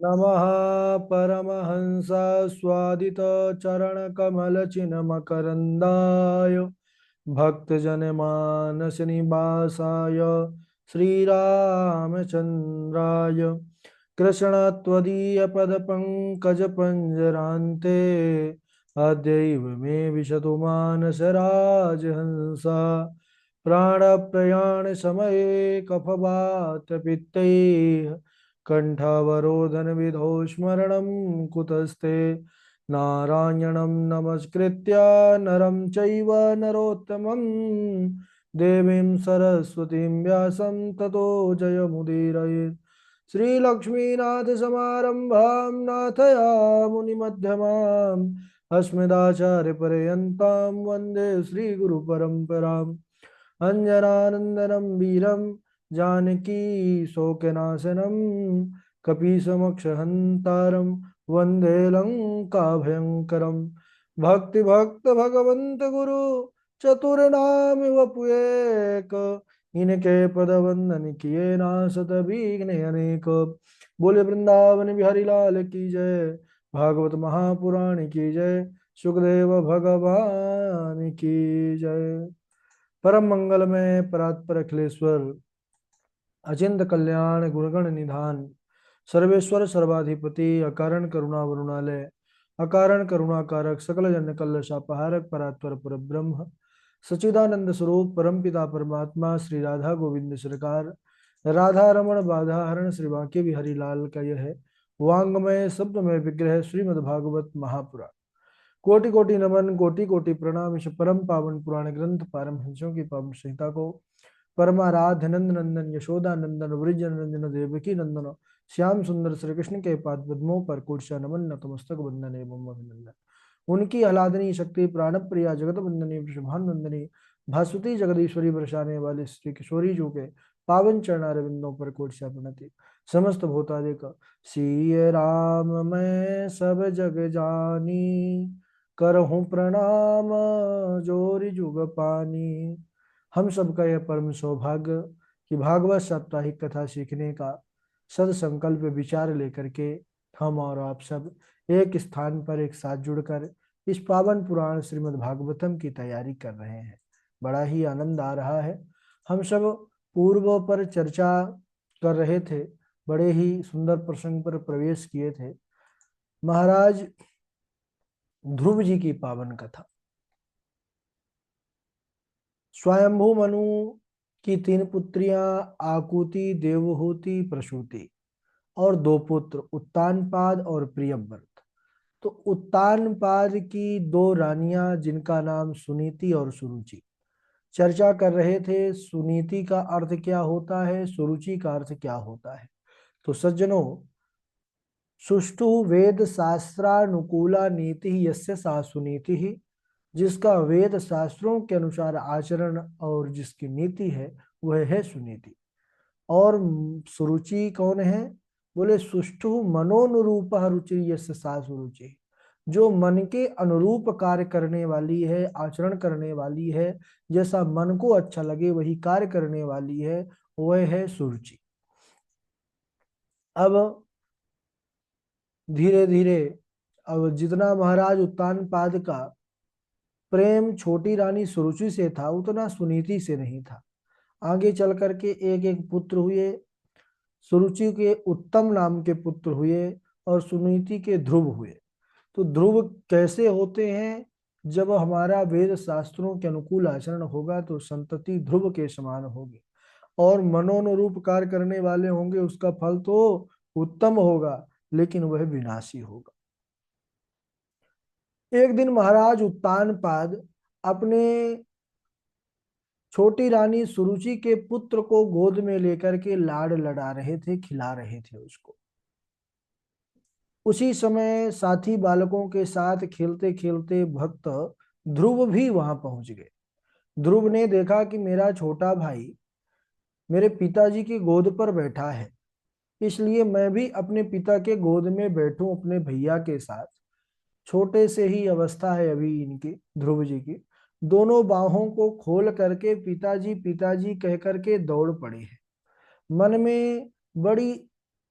नमः परमहंस स्वादित चरण कमल चिन्ह मकरंदाय भक्तजनमानस निवासाय श्रीरामचंद्राय कृष्ण पद पंकज पंजरान्ते अद्यैव मे विशतु मानस राजहंसा प्राणप्रयाण समये कफवात पित्तैः कंठावरोधन विधौ स्मरणं कुतस्ते नारायणं नमस्कृत्य नरं चैव नरोत्तमं देवीं सरस्वतीं व्यासं ततो जयमुदीरयेत् श्रीलक्ष्मीनाथ समारंभां नाथयामुनिमध्यमाम् अस्मदाचार्यपर्यन्तां वन्दे श्रीगुरुपरम्पराम् अञ्जनानन्दनं वीरं जानकी शोकनाशनं कपीशमक्षहन्तारं वन्दे लङ्काभयङ्करं भक्तिभक्त भगवन्त गुरु चतुर्नाम वपुएक इनके पद वंदन किए नासत विघ्न अनेक। बोले वृंदावन बिहारी लाल की जय, भागवत महापुराण की जय, सुखदेव भगवान की जय। परम मंगल में परात्पर अखिलेश्वर अचिंत कल्याण गुणगण निधान सर्वेश्वर सर्वाधिपति अकारण करुणा वरुणालय अकारण करुणा कारक सकल जन कल्लशापहारक परात्पर पर ब्रह्म सच्चिदानंद स्वरूप परमपिता परमात्मा श्री राधा गोविंद सरकार राधा रमण बाधा हरण श्री बांके बिहारी लाल का यह है वांगमय शब्दमय विग्रह श्रीमद् भागवत महापुराण। कोटि कोटि नमन कोटि कोटि प्रणाम। इस परम पावन पुराण ग्रंथ पारमहंसों की पावन संहिता को परमाराध्य नंद नंदन यशोदा नंदन वृज नंदन देवकी नंदन श्याम सुंदर श्री कृष्ण के पाद पद्मों पर कोटि नमन नतमस्तक वंदन एवं अभिनंदन। उनकी आह्लादनी शक्ति प्राण प्रिया जगत वंदनी वृषभानंदनी भास्वती जगदीश्वरी बरसाने वाले श्री किशोरी जी के पावन चरणारविंदों पर कोटि प्रणति। समस्त भूतादिक सीय राम मैं सब जग जानी करहूँ प्रणाम जोरि जुग पानी। हम सबका यह परम सौभाग्य कि भागवत साप्ताहिक कथा सीखने का सद संकल्प विचार लेकर के हम और आप सब एक स्थान पर एक साथ जुड़कर इस पावन पुराण श्रीमद् भागवतम की तैयारी कर रहे हैं। बड़ा ही आनंद आ रहा है। हम सब पूर्व पर चर्चा कर रहे थे, बड़े ही सुंदर प्रसंग पर प्रवेश किए थे। महाराज ध्रुव जी की पावन कथा। स्वयंभू मनु की तीन पुत्रियां आकुति देवहूति प्रसूति और दो पुत्र उत्तानपाद और प्रियव्रत। तो उत्तानपाद की दो रानियां जिनका नाम सुनीति और सुरुचि। चर्चा कर रहे थे सुनीति का अर्थ क्या होता है, सुरुचि का अर्थ क्या होता है। तो सज्जनों, सुष्ठु वेद शास्त्रानुकूला नीति यस्य सा सुनीति ही, जिसका वेद शास्त्रों के अनुसार आचरण और जिसकी नीति है वह है सुनीति। और सुरुचि कौन है? बोले सुष्ठु मनोनुरूप रुचि यस्य सा सुरुचि, जो मन के अनुरूप कार्य करने वाली है, आचरण करने वाली है, जैसा मन को अच्छा लगे वही कार्य करने वाली है, वह है सुरुचि। अब धीरे धीरे अब जितना महाराज उत्तानपाद का प्रेम छोटी रानी सुरुचि से था उतना सुनीति से नहीं था। आगे चल करके एक एक पुत्र हुए। सुरुचि के उत्तम नाम के पुत्र हुए और सुनीति के ध्रुव हुए। तो ध्रुव कैसे होते हैं? जब हमारा वेद शास्त्रों के अनुकूल आचरण होगा तो संतति ध्रुव के समान होगी और मनोनुरूप कार्य करने वाले होंगे, उसका फल तो उत्तम होगा लेकिन वह विनाशी होगा। एक दिन महाराज उत्तानपाद अपने छोटी रानी सुरुचि के पुत्र को गोद में लेकर के लाड लड़ा रहे थे, खिला रहे थे उसको। उसी समय साथी बालकों के साथ खेलते खेलते भक्त ध्रुव भी वहां पहुंच गए। ध्रुव ने देखा कि मेरा छोटा भाई मेरे पिताजी की गोद पर बैठा है, इसलिए मैं भी अपने पिता के गोद में बैठूं अपने भैया के साथ। छोटे से ही अवस्था है अभी इनकी, ध्रुव जी की। दोनों बाहों को खोल करके पिताजी पिताजी कह करके दौड़ पड़े हैं। मन में बड़ी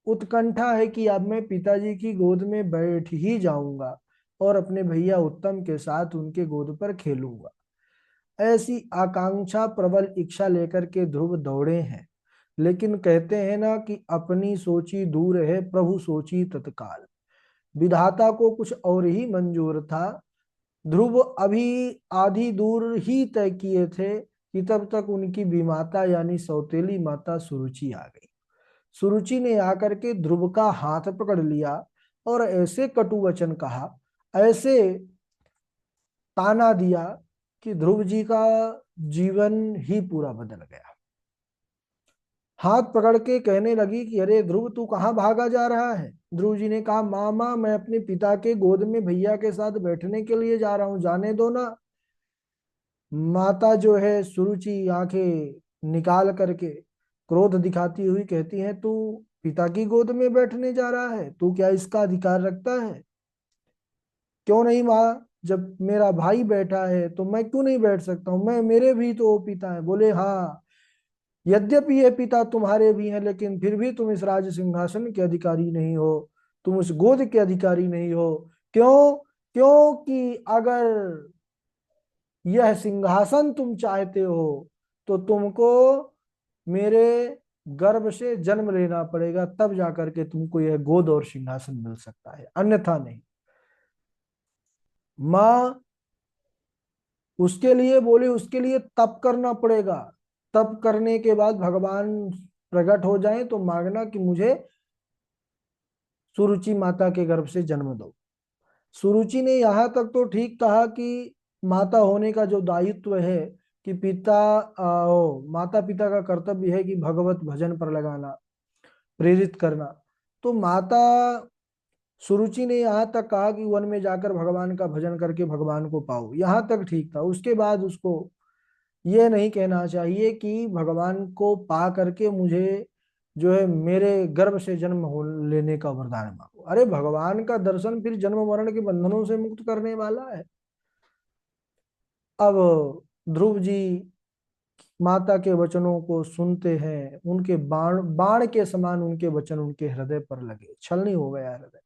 उत्कंठा है कि अब मैं पिताजी की गोद में बैठ ही जाऊंगा और अपने भैया उत्तम के साथ उनके गोद पर खेलूंगा। ऐसी आकांक्षा प्रबल इच्छा लेकर के ध्रुव दौड़े हैं। लेकिन कहते हैं ना कि अपनी सोची दूर है, प्रभु सोची तत्काल। विधाता को कुछ और ही मंजूर था। ध्रुव अभी आधी दूर ही तय किए थे कि तब तक उनकी विमाता यानी सौतेली माता सुरुचि आ गई। सुरुचि ने आकर के ध्रुव का हाथ पकड़ लिया और ऐसे कटु वचन कहा, ऐसे ताना दिया कि ध्रुव जी का जीवन ही पूरा बदल गया। हाथ पकड़ के कहने लगी कि अरे ध्रुव, तू कहाँ भागा जा रहा है? ध्रुव जी ने कहा, मामा मैं अपने पिता के गोद में भैया के साथ बैठने के लिए जा रहा हूं, जाने दो ना। माता जो है सुरुचि आंखें निकाल करके क्रोध दिखाती हुई कहती है, तू पिता की गोद में बैठने जा रहा है? तू क्या इसका अधिकार रखता है? क्यों नहीं माँ, जब मेरा भाई बैठा है तो मैं क्यों नहीं बैठ सकता हूँ? मैं, मेरे भी तो वो पिता है। बोले हाँ, यद्यपि ये पिता तुम्हारे भी हैं, लेकिन फिर भी तुम इस राज सिंहासन के अधिकारी नहीं हो, तुम उस गोद के अधिकारी नहीं हो। क्यों? क्योंकि अगर यह सिंहासन तुम चाहते हो तो तुमको मेरे गर्भ से जन्म लेना पड़ेगा, तब जाकर के तुमको यह गोद और सिंहासन मिल सकता है, अन्यथा नहीं। माँ उसके लिए बोले, उसके लिए तप करना पड़ेगा। तप करने के बाद भगवान प्रकट हो जाए तो मांगना कि मुझे सुरुचि माता के गर्भ से जन्म दो। सुरुचि ने यहाँ तक तो ठीक कहा कि माता होने का जो दायित्व है कि माता पिता का कर्तव्य है कि भगवत भजन पर लगाना, प्रेरित करना। तो माता सुरुचि ने यहाँ तक कहा कि वन में जाकर भगवान का भजन करके भगवान को पाओ, यहाँ तक ठीक था। उसके बाद उसको ये नहीं कहना चाहिए कि भगवान को पा करके मुझे जो है मेरे गर्भ से जन्म हो लेने का वरदान मांगो। अरे भगवान का दर्शन फिर जन्म मरण के बंधनों से मुक्त करने वाला है। अब ध्रुव जी माता के वचनों को सुनते हैं, उनके बाण बाण के समान उनके वचन उनके हृदय पर लगे, छलनी हो गया हृदय,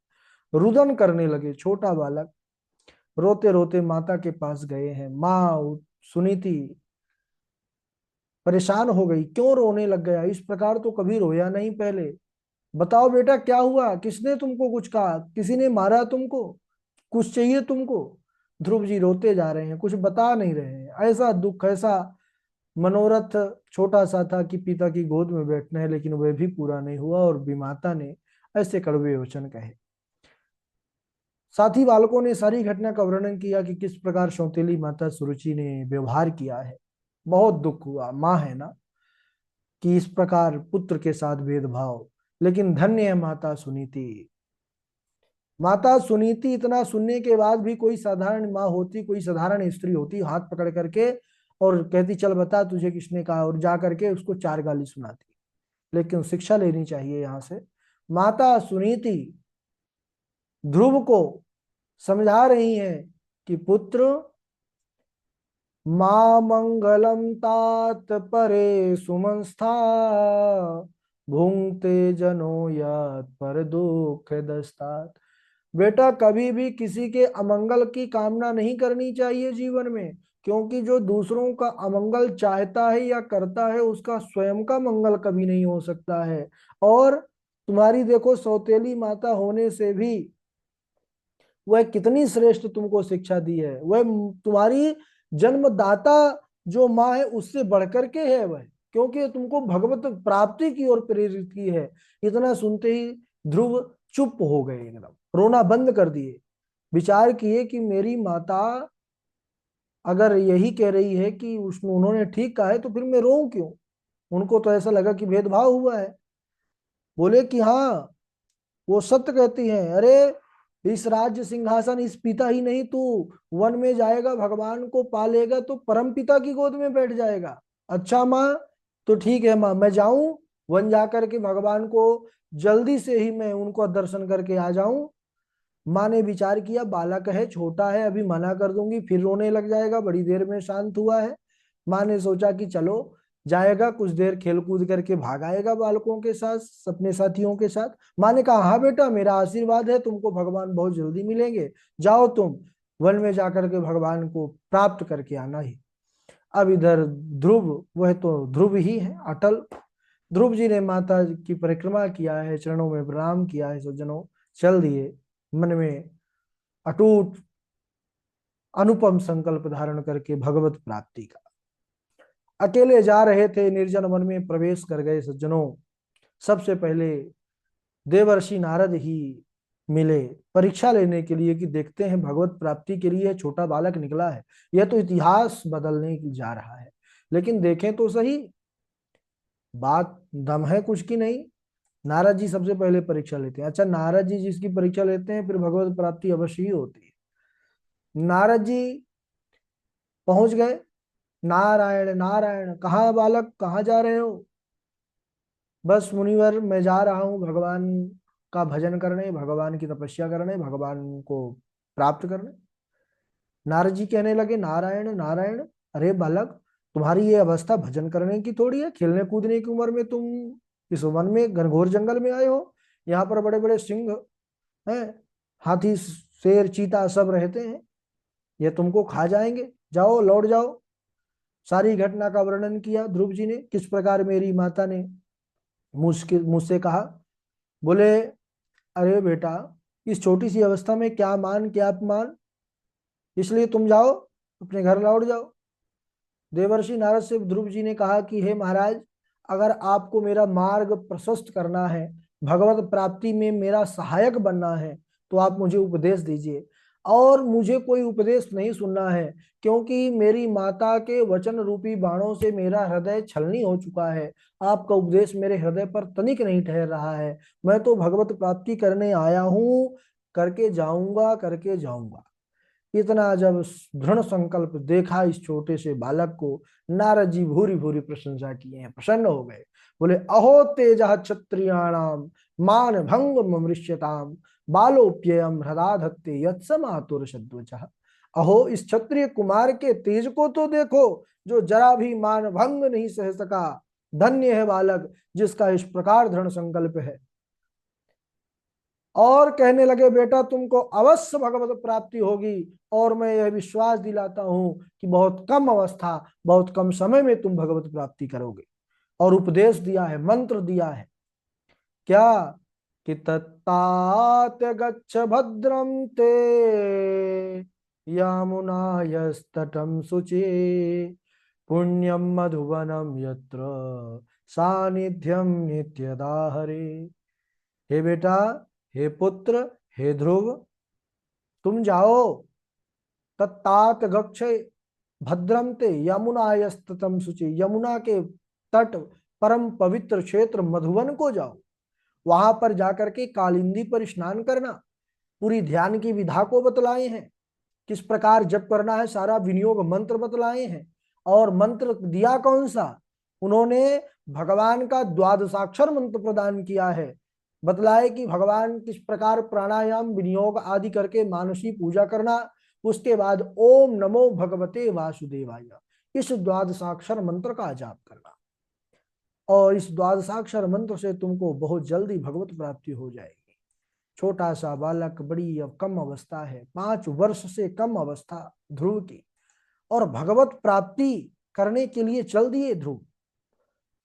रुदन करने लगे। छोटा बालक रोते रोते माता के पास गए हैं। माँ सुनीति परेशान हो गई, क्यों रोने लग गया? इस प्रकार तो कभी रोया नहीं पहले। बताओ बेटा क्या हुआ? किसने तुमको कुछ कहा? किसी ने मारा तुमको? कुछ चाहिए तुमको? ध्रुव जी रोते जा रहे हैं, कुछ बता नहीं रहे हैं। ऐसा दुख, ऐसा मनोरथ छोटा सा था कि पिता की गोद में बैठना है, लेकिन वह भी पूरा नहीं हुआ और विमाता ने ऐसे कड़वे वचन कहे। साथी बालकों ने सारी घटना का वर्णन किया कि किस प्रकार सौतेली माता सुरुचि ने व्यवहार किया है। बहुत दुख हुआ, माँ है ना, कि इस प्रकार पुत्र के साथ भेदभाव। लेकिन धन्य है माता सुनीति। माता सुनीति इतना सुनने के बाद भी कोई साधारण माँ होती, कोई साधारण स्त्री होती, हाथ पकड़ करके और कहती चल बता तुझे किसने कहा, और जा करके उसको चार गाली सुनाती। लेकिन शिक्षा लेनी चाहिए यहाँ से। माता सुनीति ध्रुव को समझा रही हैं कि पुत्र, मां मंगलम तात परे सुमंस्था भुंक्ते जनो यत् पर दुख दस्तात। बेटा कभी भी किसी के अमंगल की कामना नहीं करनी चाहिए जीवन में, क्योंकि जो दूसरों का अमंगल चाहता है या करता है उसका स्वयं का मंगल कभी नहीं हो सकता है। और तुम्हारी देखो सौतेली माता होने से भी वह कितनी श्रेष्ठ तुमको शिक्षा दी है। वह तुम्हारी जन्मदाता जो माँ है उससे बढ़कर के है वह, क्योंकि तुमको भगवत प्राप्ति की ओर प्रेरित की है। इतना सुनते ही ध्रुव चुप हो गए, एकदम रोना बंद कर दिए। विचार किए कि मेरी माता अगर यही कह रही है कि उन्होंने ठीक कहा है तो फिर मैं रोऊं क्यों? उनको तो ऐसा लगा कि भेदभाव हुआ है। बोले कि हाँ, वो सत्य कहती हैं। अरे इस राज्य सिंहासन इस पिता ही नहीं, तू वन में जाएगा, भगवान को पालेगा तो परम पिता की गोद में बैठ जाएगा। अच्छा माँ, तो ठीक है माँ, मैं जाऊं वन जाकर के भगवान को जल्दी से ही मैं उनको दर्शन करके आ जाऊं। माँ ने विचार किया बालक है, छोटा है, अभी मना कर दूंगी फिर रोने लग जाएगा, बड़ी देर में शांत हुआ है। माँ ने सोचा कि चलो जाएगा, कुछ देर खेल कूद करके भाग आएगा बालकों के साथ, अपने साथियों के साथ। माँ ने कहा, हाँ बेटा, मेरा आशीर्वाद है, तुमको भगवान बहुत जल्दी मिलेंगे, जाओ तुम वन में जाकर के भगवान को प्राप्त करके आना ही। अब इधर ध्रुव, वह तो ध्रुव ही है अटल। ध्रुव जी ने माता की परिक्रमा किया है, चरणों में प्रणाम किया है, सज्जनों चल दिए, मन में अटूट अनुपम संकल्प धारण करके भगवत प्राप्ति का। अकेले जा रहे थे, निर्जन वन में प्रवेश कर गए सज्जनों। सबसे पहले देवर्षि नारद ही मिले परीक्षा लेने के लिए कि देखते हैं भगवत प्राप्ति के लिए छोटा बालक निकला है, यह तो इतिहास बदलने की जा रहा है। लेकिन देखें तो सही, बात दम है कुछ की नहीं। नारद जी सबसे पहले परीक्षा लेते हैं। अच्छा, नारद जी जिसकी परीक्षा लेते हैं फिर भगवत प्राप्ति अवश्य ही होती है। नारद जी पहुंच गए। नारायण नारायण, कहाँ बालक, कहाँ जा रहे हो? बस मुनिवर, मैं जा रहा हूँ भगवान का भजन करने, भगवान की तपस्या करने, भगवान को प्राप्त करने। नारद जी कहने लगे, नारायण नारायण, अरे बालक, तुम्हारी ये अवस्था भजन करने की थोड़ी है, खेलने कूदने की उम्र में तुम इस वन में घनघोर जंगल में आए हो। यहाँ पर बड़े बड़े सिंह हैं, हाथी शेर चीता सब रहते हैं, ये तुमको खा जाएंगे, जाओ लौट जाओ। सारी घटना का वर्णन किया ध्रुव जी ने, किस प्रकार मेरी माता ने मुझसे कहा। बोले, अरे बेटा, इस छोटी सी अवस्था में क्या मान क्या अपमान, इसलिए तुम जाओ, अपने घर लौट जाओ। देवर्षि नारद से ध्रुव जी ने कहा कि हे महाराज, अगर आपको मेरा मार्ग प्रशस्त करना है, भगवत प्राप्ति में मेरा सहायक बनना है, तो आप मुझे उपदेश दीजिए। और मुझे कोई उपदेश नहीं सुनना है, क्योंकि मेरी माता के वचन रूपी बाणों से मेरा हृदय छलनी हो चुका है। आपका उपदेश मेरे हृदय पर तनिक नहीं ठहर रहा है। मैं तो भगवत प्राप्ति करने आया हूँ, करके जाऊंगा, करके जाऊंगा। इतना जब दृढ़ संकल्प देखा इस छोटे से बालक को, नारद जी भूरी भूरी प्रशंसा किए हैं, प्रसन्न हो गए। बोले, अहो तेज क्षत्रियाणाम मान भंग मृष्यताम बालोप्ययम हृदा धत्ते यत्समातुर सद्वचः। अहो, इस क्षत्रिय कुमार के तेज को तो देखो, जो जरा भी मान भंग नहीं सह सका। धन्य है बालक जिसका इस प्रकार दृढ़ संकल्प है। और कहने लगे, बेटा तुमको अवश्य भगवत प्राप्ति होगी, और मैं यह विश्वास दिलाता हूं कि बहुत कम अवस्था, बहुत कम समय में तुम भगवत प्राप्ति करोगे। और उपदेश दिया है, मंत्र दिया है, क्या कि तत्तात गच्छ भद्रम ते यमुनायस्तटं शुचे पुण्यम मधुवनम यत्र सानिध्यम नित्यदा हरे। हे बेटा, हे पुत्र, हे ध्रुव, तुम जाओ, तत्तात गच्छ भद्रम ते यमुनायस्तटं शुचि, यमुना के तट परम पवित्र क्षेत्र मधुवन को जाओ। वहां पर जाकर के कालिंदी पर स्नान करना। पूरी ध्यान की विधा को बतलाए हैं, किस प्रकार जप करना है, सारा विनियोग मंत्र बतलाए हैं। और मंत्र दिया कौन सा? उन्होंने भगवान का द्वादशाक्षर मंत्र प्रदान किया है। बतलाए कि भगवान किस प्रकार प्राणायाम विनियोग आदि करके मानसी पूजा करना। उसके बाद ओम नमो भगवते वासुदेवाय, इस द्वादशाक्षर मंत्र का जाप करना। और इस द्वादशाक्षर मंत्र से तुमको बहुत जल्दी भगवत प्राप्ति हो जाएगी। छोटा सा बालक, बड़ी अब कम अवस्था है, 5 वर्ष से कम अवस्था ध्रुव की, और भगवत प्राप्ति करने के लिए चल दिए ध्रुव।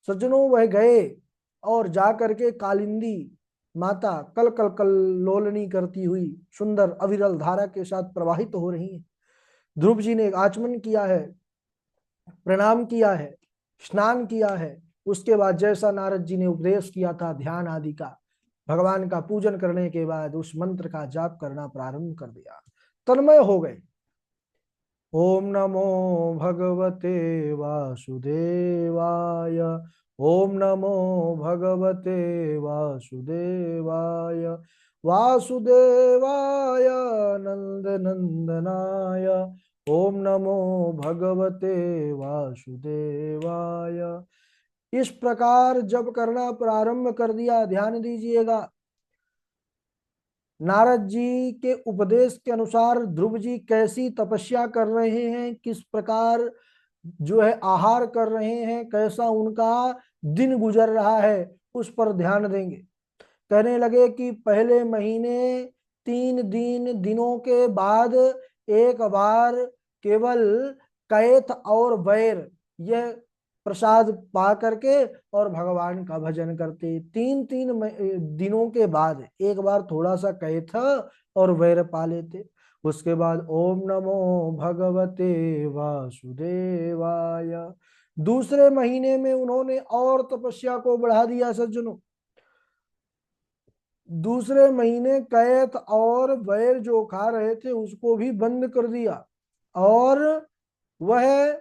सज्जनों, वह गए और जा करके कालिंदी माता कल कल कल लोलनी करती हुई सुंदर अविरल धारा के साथ प्रवाहित हो रही है। ध्रुव जी ने आचमन किया है, प्रणाम किया है, स्नान किया है। उसके बाद जैसा नारद जी ने उपदेश किया था ध्यान आदि का, भगवान का पूजन करने के बाद उस मंत्र का जाप करना प्रारंभ कर दिया, तन्मय हो गए। ओम नमो भगवते वासुदेवाय, ओम नमो भगवते वासुदेवाय, वासुदेवाय नंद नंदनाय, ओम नमो भगवते वासुदेवाय। इस प्रकार जब करना प्रारंभ कर दिया, ध्यान दीजिएगा। नारद जी के उपदेश के अनुसार ध्रुव जी कैसी तपस्या कर रहे हैं, किस प्रकार जो है आहार कर रहे हैं, कैसा उनका दिन गुजर रहा है, उस पर ध्यान देंगे। कहने लगे कि पहले महीने 3 दिनों के बाद एक बार केवल कैथ और वैर यह प्रसाद पा करके और भगवान का भजन करते। 3 3 दिनों के बाद एक बार थोड़ा सा कैथ और वैर पा लेते। उसके बाद ओम नमो भगवते वासुदेवाय। दूसरे महीने में उन्होंने और तपस्या को बढ़ा दिया सज्जनों। दूसरे महीने कैथ और बैर जो खा रहे थे उसको भी बंद कर दिया, और वह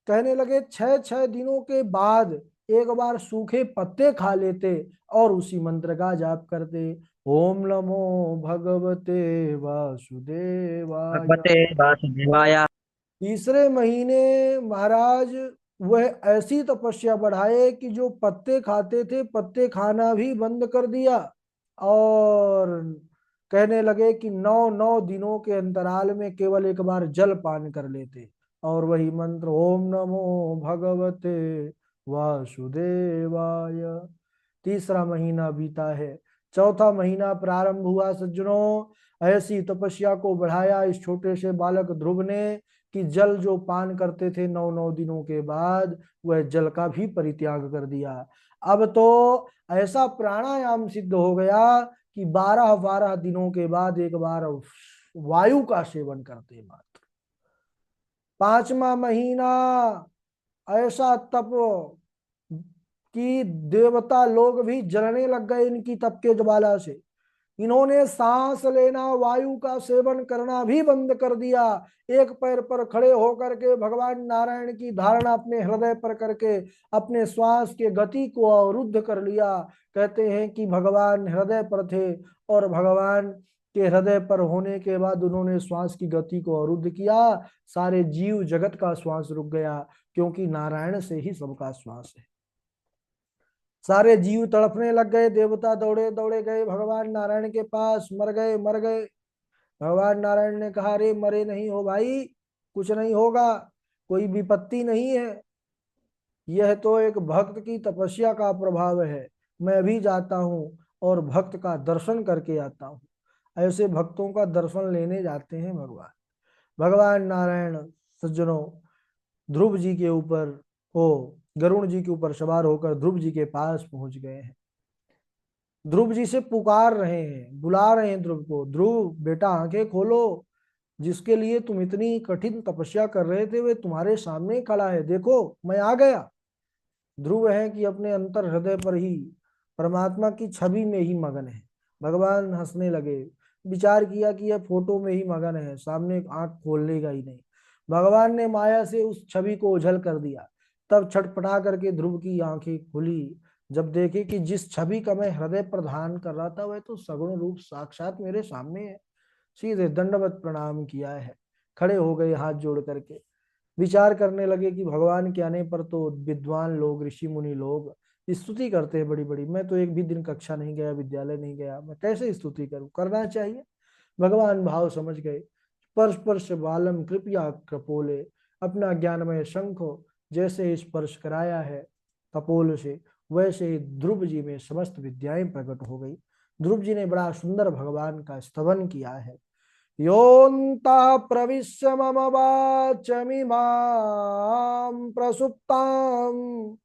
कहने लगे 6 6 दिनों के बाद एक बार सूखे पत्ते खा लेते और उसी मंत्र का जाप करते, ओम नमो भगवते वासुदेवाय। भगवते वासुदेवाय। तीसरे महीने महाराज वह ऐसी तपस्या बढ़ाए कि जो पत्ते खाते थे पत्ते खाना भी बंद कर दिया, और कहने लगे कि 9 9 दिनों के अंतराल में केवल एक बार जल पान कर लेते, और वही मंत्र ओम नमो भगवते वासुदेवाय। तीसरा महीना बीता है, चौथा महीना प्रारंभ हुआ सज्जनों। ऐसी तपस्या को बढ़ाया इस छोटे से बालक ध्रुव ने कि जल जो पान करते थे 9 9 दिनों के बाद वह जल का भी परित्याग कर दिया। अब तो ऐसा प्राणायाम सिद्ध हो गया कि 12 12 दिनों के बाद एक बार वायु का सेवन करते मात्र। पांचवा महीना ऐसा तप कि देवता लोग भी जलने लग गए इनकी तप के ज्वाला से। इन्होंने सांस लेना, वायु का सेवन करना भी बंद कर दिया। एक पैर पर खड़े होकर के भगवान नारायण की धारणा अपने हृदय पर करके अपने श्वास के गति को अवरुद्ध कर लिया। कहते हैं कि भगवान हृदय पर थे और भगवान के हृदय पर होने के बाद उन्होंने श्वास की गति को अवरुद्ध किया। सारे जीव जगत का श्वास रुक गया, क्योंकि नारायण से ही सबका श्वास है। सारे जीव तड़पने लग गए, देवता दौड़े दौड़े गए भगवान नारायण के पास, मर गए मर गए। भगवान नारायण ने कहा, अरे मरे नहीं हो भाई, कुछ नहीं होगा, कोई विपत्ति नहीं है, यह तो एक भक्त की तपस्या का प्रभाव है। मैं अभी जाता हूँ और भक्त का दर्शन करके आता हूँ। ऐसे भक्तों का दर्शन लेने जाते हैं भगवान। भगवान नारायण सज्जनों ध्रुव जी के ऊपर हो गरुण जी के ऊपर सवार होकर ध्रुव जी के पास पहुंच गए हैं। ध्रुव जी से पुकार रहे हैं, बुला रहे हैं ध्रुव को, ध्रुव बेटा आंखें खोलो, जिसके लिए तुम इतनी कठिन तपस्या कर रहे थे वे तुम्हारे सामने खड़ा है, देखो मैं आ गया। ध्रुव है कि अपने अंतर हृदय पर ही परमात्मा की छवि में ही मगन है। भगवान हंसने लगे, विचार किया कि यह फोटो में ही मगन है, सामने आंख खोल लेगा ही नहीं। भगवान ने माया से उस छवि को ओझल कर दिया। तब छटपटा करके ध्रुव की आंखें खुली, जब देखे कि जिस छवि का मैं हृदय पर ध्यान कर रहा था वह तो सगुण रूप साक्षात मेरे सामने है। सीधे दंडवत प्रणाम किया है, खड़े हो गए हाथ जोड़ करके। विचार करने लगे कि भगवान के आने पर तो विद्वान लोग, ऋषि मुनि लोग स्तुति करते हैं बड़ी बड़ी, मैं तो एक भी दिन कक्षा नहीं गया, विद्यालय नहीं गया, मैं कैसे स्तुति करूं, करना चाहिए। भगवान भाव समझ गए। स्पर्श स्पर्श बालम कृपया कपोले, अपना ज्ञानमय शंख जैसे स्पर्श कराया है कपोल से, वैसे ही ध्रुव जी में समस्त विद्याएं प्रकट हो गई। ध्रुव जी ने बड़ा सुंदर भगवान का स्तवन किया है। योऽन्तः प्रविश्य मम वाचमिमां प्रसुप्तां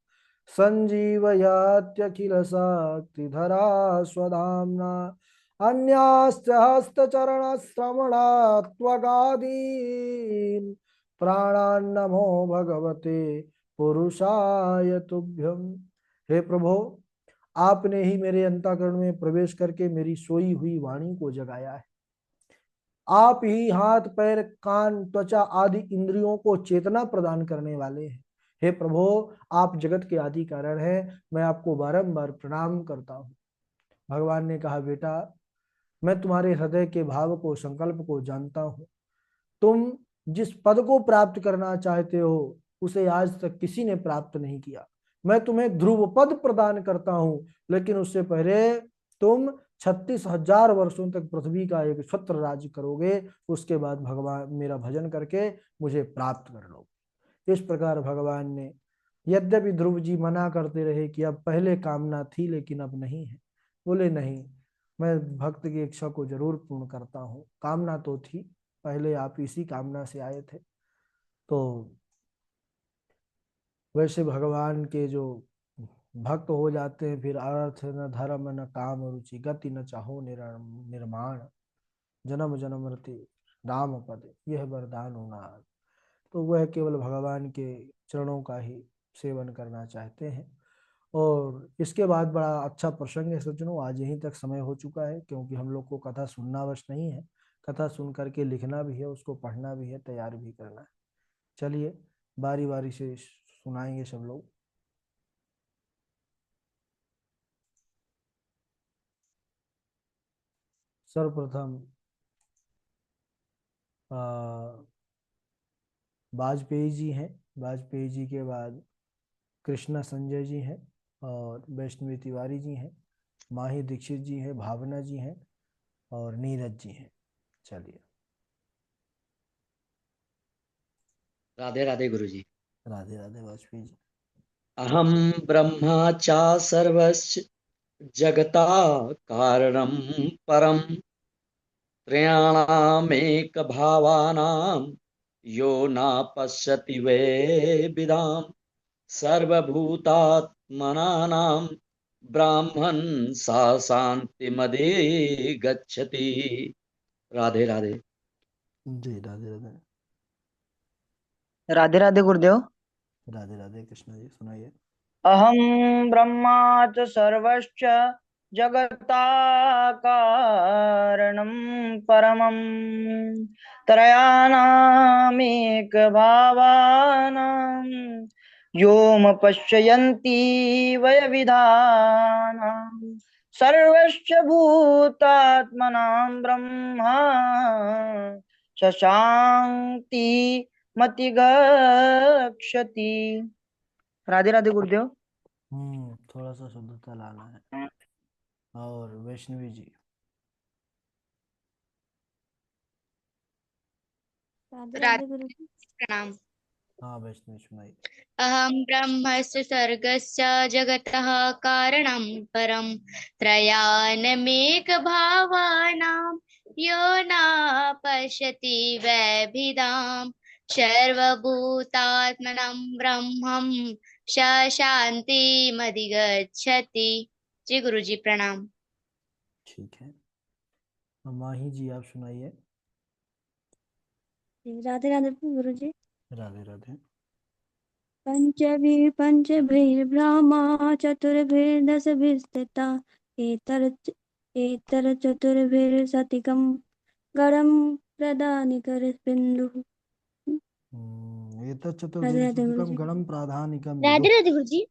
सञ्जीवयत्यखिलशक्तिधरा स्वधाम्ना अन्याश्च हस्तचरणश्रवणात्वगादीन् प्राणान्नमो भगवते पुरुषाय तुभ्यम्। हे प्रभो, आपने ही मेरे अंतःकरण में प्रवेश करके मेरी सोई हुई वाणी को जगाया है। आप ही हाथ पैर कान त्वचा आदि इंद्रियों को चेतना प्रदान करने वाले हैं। हे प्रभो, आप जगत के आदि कारण हैं, मैं आपको बारंबार प्रणाम करता हूँ। भगवान ने कहा, बेटा मैं तुम्हारे हृदय के भाव को, संकल्प को जानता हूँ। तुम जिस पद को प्राप्त करना चाहते हो उसे आज तक किसी ने प्राप्त नहीं किया। मैं तुम्हें ध्रुव पद प्रदान करता हूं, लेकिन उससे पहले तुम 36,000 वर्षों तक पृथ्वी का एक छत्र राज्य करोगे, उसके बाद भगवान मेरा भजन करके मुझे प्राप्त कर लो। इस प्रकार भगवान ने, यद्यपि ध्रुव जी मना करते रहे कि अब पहले कामना थी लेकिन अब नहीं है, बोले नहीं, मैं भक्त की इच्छा को जरूर पूर्ण करता हूँ, कामना तो थी, पहले आप इसी कामना से आए थे। तो वैसे भगवान के जो भक्त हो जाते हैं फिर अर्थ न धर्म न काम रुचि गति न चाहो निर्माण, जन्म जन्म रति राम पद यह वरदान होना। तो वह केवल भगवान के चरणों का ही सेवन करना चाहते हैं। और इसके बाद बड़ा अच्छा प्रसंग है सज्जनों, आज यहीं तक समय हो चुका है, क्योंकि हम लोग को कथा सुनना बस नहीं है, कथा सुन करके लिखना भी है, उसको पढ़ना भी है, तैयार भी करना है। चलिए बारी बारी से सुनाएंगे सब लोग। सर्वप्रथम वाजपेयी जी हैं, वाजपेयी जी के बाद कृष्णा संजय जी हैं, और वैष्णवी तिवारी जी हैं, माही दीक्षित जी हैं, भावना जी हैं, और नीरज जी हैं। चलिए। राधे राधे गुरु जी। राधे राधे वाजपेयी जी। अहम ब्रह्मा च सर्वस्य जगता कारणं परं त्रयाणामेक भावानां यो न पश्यति वे विदां सर्वभूतात्मनानां ब्राह्मण सा शान्तिमधिगच्छति। राधे राधे। जी राधे राधे। राधे राधे गुरुदेव। राधे राधे कृष्णा जी सुनाइए। अहम ब्रह्मा च सर्वश्च जगता कारणं परमं त्रयाणामेक भावानां योम पश्यन्ति वय विधानां सर्वश्च भूतात्मनां ब्रह्मा शशांति मतिगच्छति। राधे राधे गुरुदेव। थोड़ा सा शुद्धता लाना है। और वैष्णवी जी। राधे राधे राधे गुरु जी। प्रणाम। हाँ वैष्णवी सुनाइए। अहं ब्रह्मस्य सर्गस्य जगतः कारणं परं त्रयानमेकभावानां यो न पश्यति वैभिदां सर्वभूतात्मनं ब्रह्मं स शान्तिमधिगच्छति। जी गुरु जी प्रणाम। ठीक है। अब माही जी आप सुनाइए। राधे राधे गुरु जी। राधे राधे। पंचभिः पंचभिर्ब्रह्मा चतुर्भिर्दशभिस्थिता एतरचतुर्भिर्शतिकं गणं प्रदानिकरस्मिन्दुः। एतत् राधे राधे गुरु चतुर्विंशतिकं जी। गणं प्राधानिकं राधे विदुः। राधे गुरु जी।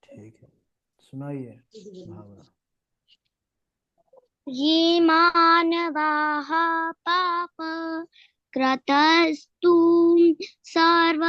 ठीक है सुनाइए भावना। ये मानवाः पाप क्रतस्तु सर्व